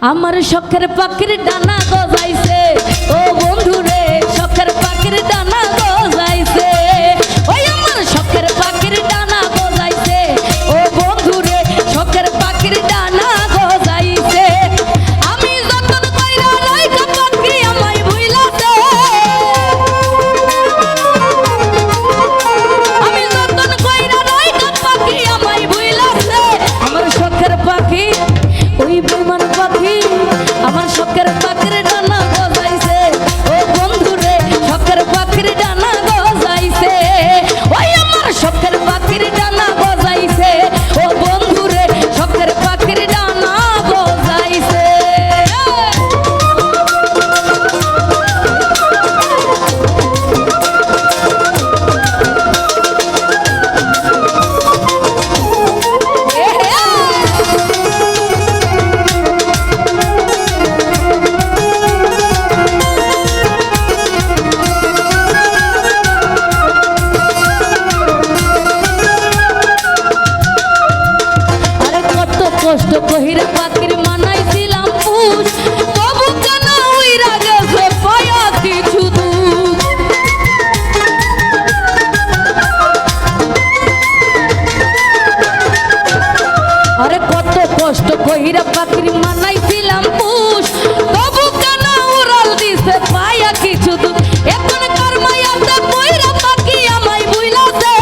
আমার শখের পাখির ডানা গজাইছে ও বন্ধু রে, শখের পাখির ডানা গজাইছে। ওই আমার শখের পাখির ডানা গজাইছে ও বন্ধু রে, শখের পাখির ডানা গজাইছে। আমি যতন কইরা রাইখা পাখি আমায় ভুইলাছে, আমি যতন কইরা রাইখা পাখি আমায় ভুইলাছে। আমার শখের পাখি ওই বেমান পাখি, আমার শখের পাখির ডানা গজাইছে ও বন্ধু রে, শখের পাখির ডানা গজাইছে। ওই আমার শখের পাখির ডানা গজাইছে ও বন্ধু রে, শখের পাখির ডানা গজাইছে। কষ্ট কহিরে পাখির মানাইছিলাম পুষ, তবু কেন উইরা গেছে পায়া কিছু দুঃখ। আরে কত কষ্ট কহিরে পাখির মানাইছিলাম পুষ, তবু কেন উড়াল দিছে পায়া কিছু দুঃখ। এখন কর্মায়াতে কইরা পাখি আমায় ভুইলাছে,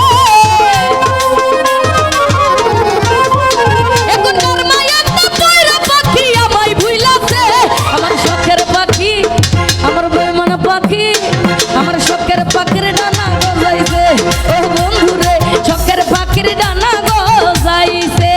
আমার শখের পাখির ডানা গজাইছে ও বন্ধু রে, শখের পাখির ডানা গজাইছে।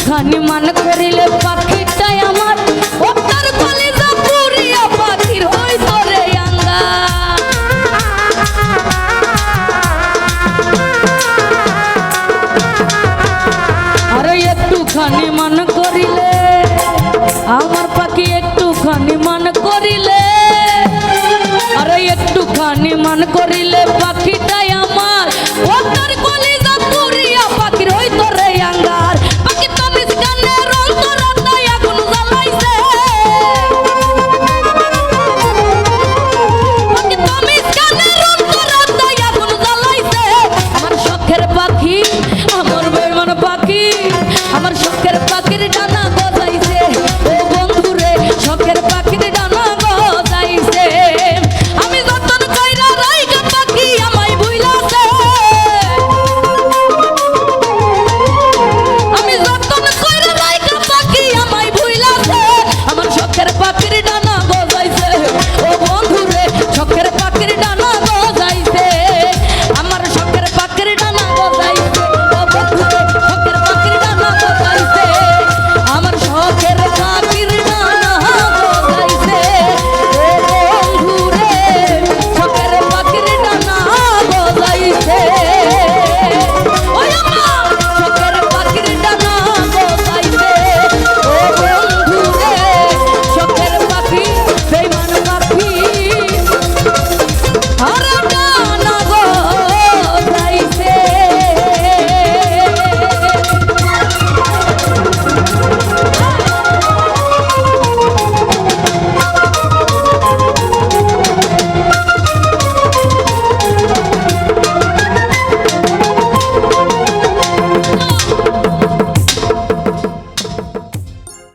খানি মান করিলে পাখিটাই আমার, ওটার কলিজা পুরিয়া পাখির হই তোরে আঙ্গা। আরে একটু খানি মান করিলে আমার পাখি, একটু খানি মান করিলে, আরে একটু খানি মান করিলে